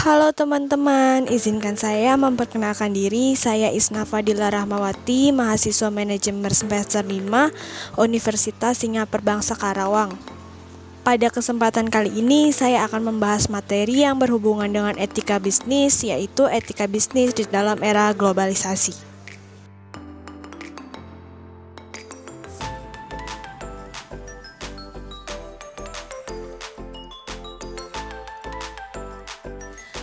Halo teman-teman, izinkan saya memperkenalkan diri. Saya Isna Fadila Rahmawati, mahasiswa manajemen semester 5 Universitas Singapura Bangsa Karawang. Pada kesempatan kali ini, saya akan membahas materi yang berhubungan dengan etika bisnis, yaitu etika bisnis di dalam era globalisasi.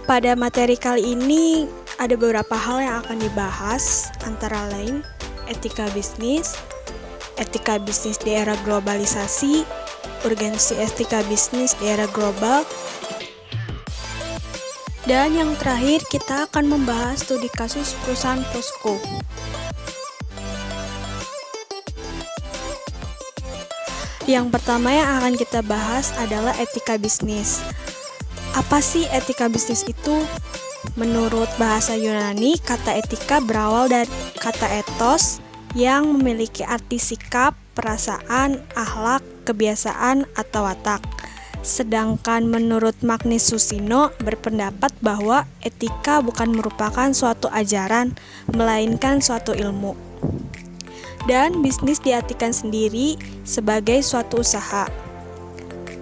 Pada materi kali ini ada beberapa hal yang akan dibahas, antara lain etika bisnis di era globalisasi, urgensi etika bisnis di era global, dan yang terakhir kita akan membahas studi kasus perusahaan POSCO. Yang pertama yang akan kita bahas adalah etika bisnis. Apa sih etika bisnis itu? Menurut bahasa Yunani, kata etika berawal dari kata ethos yang memiliki arti sikap, perasaan, akhlak, kebiasaan, atau watak. Sedangkan menurut Magnus Susino berpendapat bahwa etika bukan merupakan suatu ajaran, melainkan suatu ilmu. Dan bisnis diartikan sendiri sebagai suatu usaha.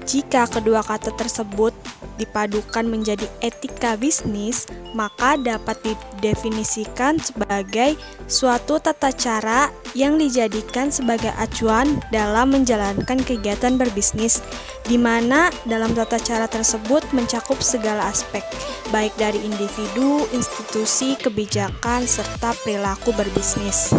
Jika kedua kata tersebut dipadukan menjadi etika bisnis, maka dapat didefinisikan sebagai suatu tata cara yang dijadikan sebagai acuan dalam menjalankan kegiatan berbisnis, di mana dalam tata cara tersebut mencakup segala aspek, baik dari individu, institusi, kebijakan, serta perilaku berbisnis.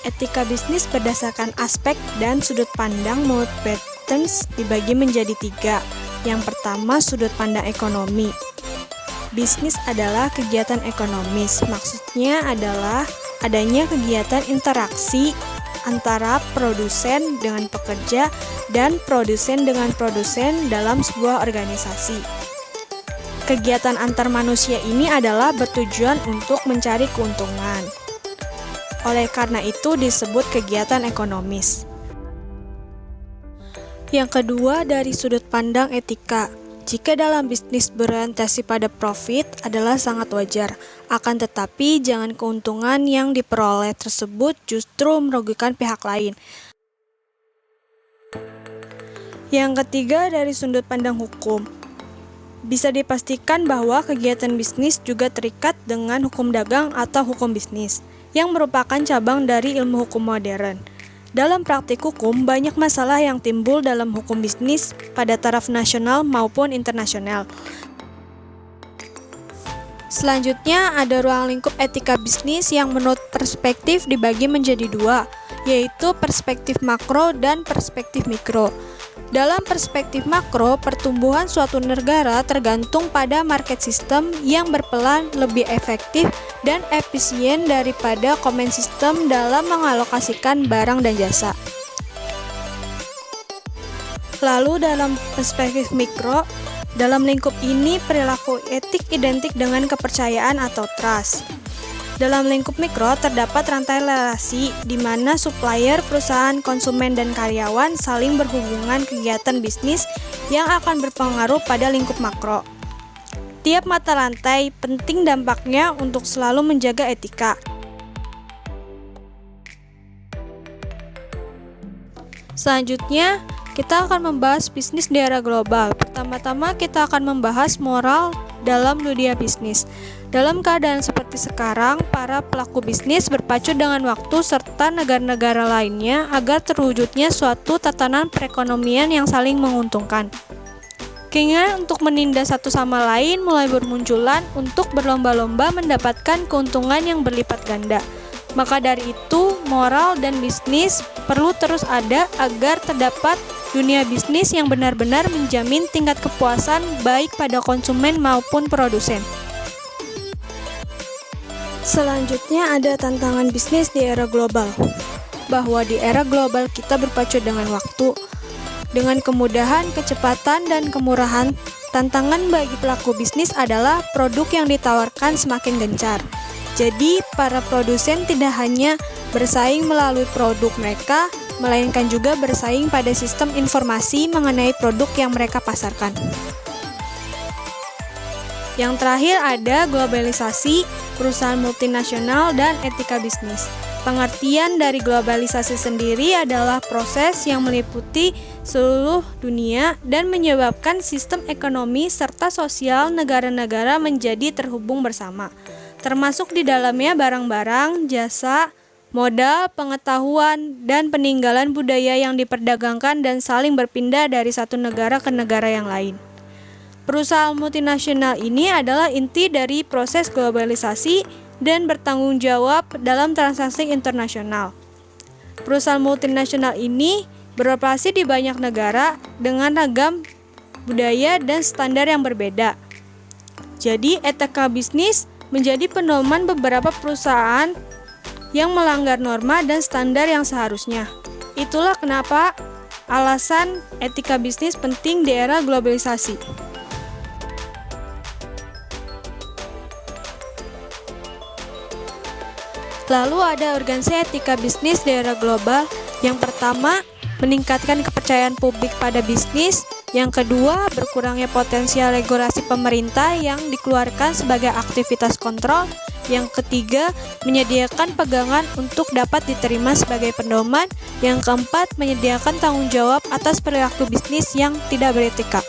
Etika bisnis berdasarkan aspek dan sudut pandang menurut Bertens dibagi menjadi 3. Yang pertama, sudut pandang ekonomi. Bisnis adalah kegiatan ekonomis. Maksudnya adalah adanya kegiatan interaksi antara produsen dengan pekerja dan produsen dengan produsen dalam sebuah organisasi. Kegiatan antar manusia ini adalah bertujuan untuk mencari keuntungan. Oleh karena itu disebut kegiatan ekonomis. Yang kedua, dari sudut pandang etika. Jika dalam bisnis berorientasi pada profit adalah sangat wajar, akan tetapi jangan keuntungan yang diperoleh tersebut justru merugikan pihak lain. Yang ketiga, dari sudut pandang hukum. Bisa dipastikan bahwa kegiatan bisnis juga terikat dengan hukum dagang atau hukum bisnis, yang merupakan cabang dari ilmu hukum modern. Dalam praktik hukum, banyak masalah yang timbul dalam hukum bisnis pada taraf nasional maupun internasional. Selanjutnya, ada ruang lingkup etika bisnis yang menurut perspektif dibagi menjadi 2, yaitu perspektif makro dan perspektif mikro. Dalam perspektif makro, pertumbuhan suatu negara tergantung pada market system yang berperan lebih efektif dan efisien daripada command system dalam mengalokasikan barang dan jasa. Lalu dalam perspektif mikro, dalam lingkup ini perilaku etik identik dengan kepercayaan atau trust. Dalam lingkup mikro terdapat rantai relasi di mana supplier, perusahaan, konsumen, dan karyawan saling berhubungan kegiatan bisnis yang akan berpengaruh pada lingkup makro. Tiap mata rantai penting dampaknya untuk selalu menjaga etika. Selanjutnya, kita akan membahas bisnis di era global. Pertama-tama kita akan membahas moral dalam dunia bisnis. Dalam keadaan seperti sekarang, para pelaku bisnis berpacu dengan waktu serta negara-negara lainnya agar terwujudnya suatu tatanan perekonomian yang saling menguntungkan. Keinginan untuk menindas satu sama lain mulai bermunculan untuk berlomba-lomba mendapatkan keuntungan yang berlipat ganda. Maka dari itu, moral dan bisnis perlu terus ada agar terdapat dunia bisnis yang benar-benar menjamin tingkat kepuasan baik pada konsumen maupun produsen. Selanjutnya ada tantangan bisnis di era global. Bahwa di era global kita berpacu dengan waktu. Dengan kemudahan, kecepatan, dan kemurahan, tantangan bagi pelaku bisnis adalah produk yang ditawarkan semakin gencar. Jadi, para produsen tidak hanya bersaing melalui produk mereka, melainkan juga bersaing pada sistem informasi mengenai produk yang mereka pasarkan. Yang terakhir ada globalisasi, perusahaan multinasional, dan etika bisnis. Pengertian dari globalisasi sendiri adalah proses yang meliputi seluruh dunia dan menyebabkan sistem ekonomi serta sosial negara-negara menjadi terhubung bersama, termasuk di dalamnya barang-barang, jasa, modal, pengetahuan, dan peninggalan budaya yang diperdagangkan dan saling berpindah dari satu negara ke negara yang lain. Perusahaan multinasional ini adalah inti dari proses globalisasi dan bertanggung jawab dalam transaksi internasional. Perusahaan multinasional ini beroperasi di banyak negara dengan ragam budaya dan standar yang berbeda. Jadi, etika bisnis menjadi pedoman beberapa perusahaan yang melanggar norma dan standar yang seharusnya. Itulah kenapa alasan etika bisnis penting di era globalisasi. Lalu ada urgensi etika bisnis di era global. Yang pertama, meningkatkan kepercayaan publik pada bisnis. Yang kedua, berkurangnya potensial regulasi pemerintah yang dikeluarkan sebagai aktivitas kontrol. Yang ketiga, menyediakan pegangan untuk dapat diterima sebagai pedoman. Yang keempat, menyediakan tanggung jawab atas perilaku bisnis yang tidak beretika.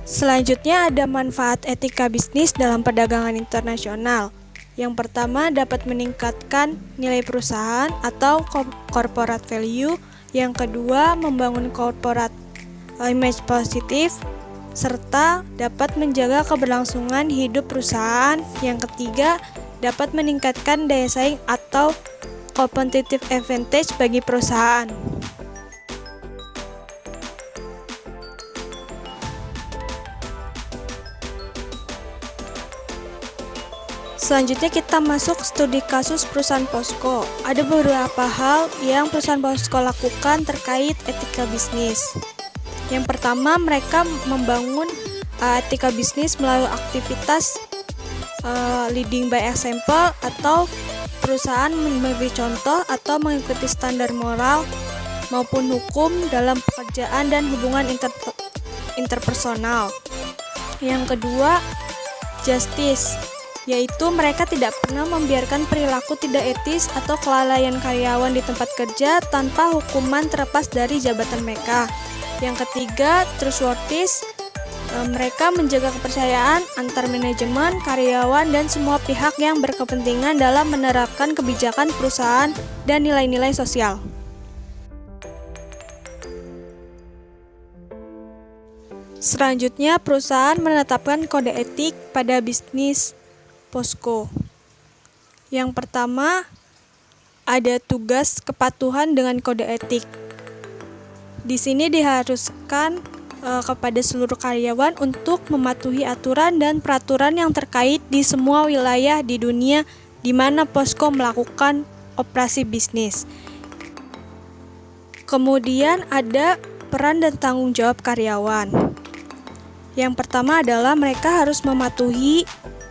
Selanjutnya ada manfaat etika bisnis dalam perdagangan internasional. Yang pertama, dapat meningkatkan nilai perusahaan atau corporate value. Yang kedua, membangun corporate image positif serta dapat menjaga keberlangsungan hidup perusahaan. Yang ketiga, dapat meningkatkan daya saing atau competitive advantage bagi perusahaan. Selanjutnya kita masuk studi kasus perusahaan Posko. Ada beberapa hal yang perusahaan Posko lakukan terkait etika bisnis. Yang pertama, mereka membangun etika bisnis melalui aktivitas leading by example atau perusahaan memberi contoh atau mengikuti standar moral maupun hukum dalam pekerjaan dan hubungan interpersonal. Yang kedua, justice, yaitu mereka tidak pernah membiarkan perilaku tidak etis atau kelalaian karyawan di tempat kerja tanpa hukuman terlepas dari jabatan mereka. Yang ketiga, trustworthiness, mereka menjaga kepercayaan antar manajemen, karyawan, dan semua pihak yang berkepentingan dalam menerapkan kebijakan perusahaan dan nilai-nilai sosial. Selanjutnya, perusahaan menetapkan kode etik pada bisnis Posko. Yang pertama, ada tugas kepatuhan dengan kode etik. Di sini diharuskan kepada seluruh karyawan untuk mematuhi aturan dan peraturan yang terkait di semua wilayah di dunia di mana Posko melakukan operasi bisnis. Kemudian ada peran dan tanggung jawab karyawan. Yang pertama adalah mereka harus mematuhi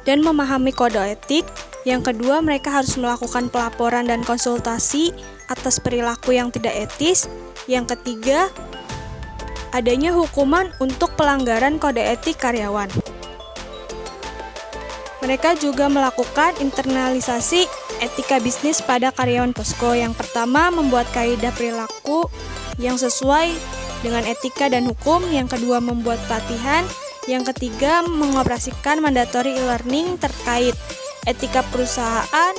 dan memahami kode etik. Yang kedua, mereka harus melakukan pelaporan dan konsultasi atas perilaku yang tidak etis. Yang ketiga, adanya hukuman untuk pelanggaran kode etik karyawan. Mereka juga melakukan internalisasi etika bisnis pada karyawan Posko. Yang pertama, membuat kaidah perilaku yang sesuai dengan etika dan hukum. Yang kedua, membuat pelatihan. Yang ketiga, mengoperasikan mandatory e-learning terkait etika perusahaan,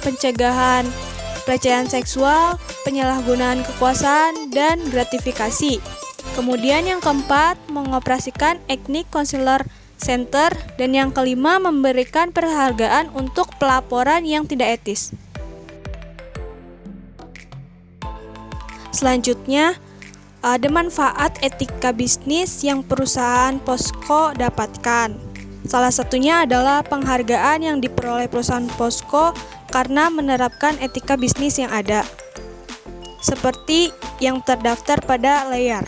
pencegahan pelecehan seksual, penyalahgunaan kekuasaan, dan gratifikasi. Kemudian yang keempat, mengoperasikan ethnic counselor center, dan yang kelima, memberikan penghargaan untuk pelaporan yang tidak etis. Selanjutnya, ada manfaat etika bisnis yang perusahaan Posko dapatkan. Salah satunya adalah penghargaan yang diperoleh perusahaan Posko karena menerapkan etika bisnis yang ada, seperti yang terdaftar pada layar.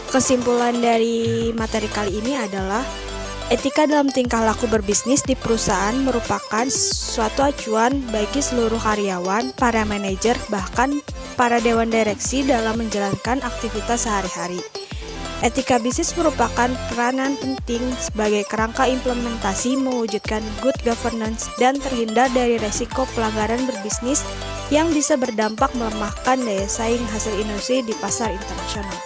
Kesimpulan dari materi kali ini adalah etika dalam tingkah laku berbisnis di perusahaan merupakan suatu acuan bagi seluruh karyawan, para manajer, bahkan para dewan direksi dalam menjalankan aktivitas sehari-hari. Etika bisnis merupakan peranan penting sebagai kerangka implementasi mewujudkan good governance dan terhindar dari resiko pelanggaran berbisnis yang bisa berdampak melemahkan daya saing hasil industri di pasar internasional.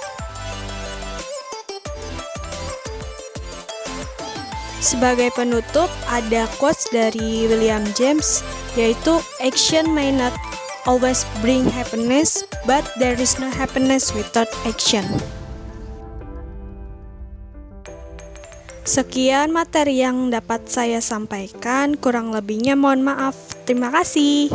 Sebagai penutup, ada quotes dari William James, yaitu action may not always bring happiness, but there is no happiness without action. Sekian materi yang dapat saya sampaikan, kurang lebihnya mohon maaf. Terima kasih.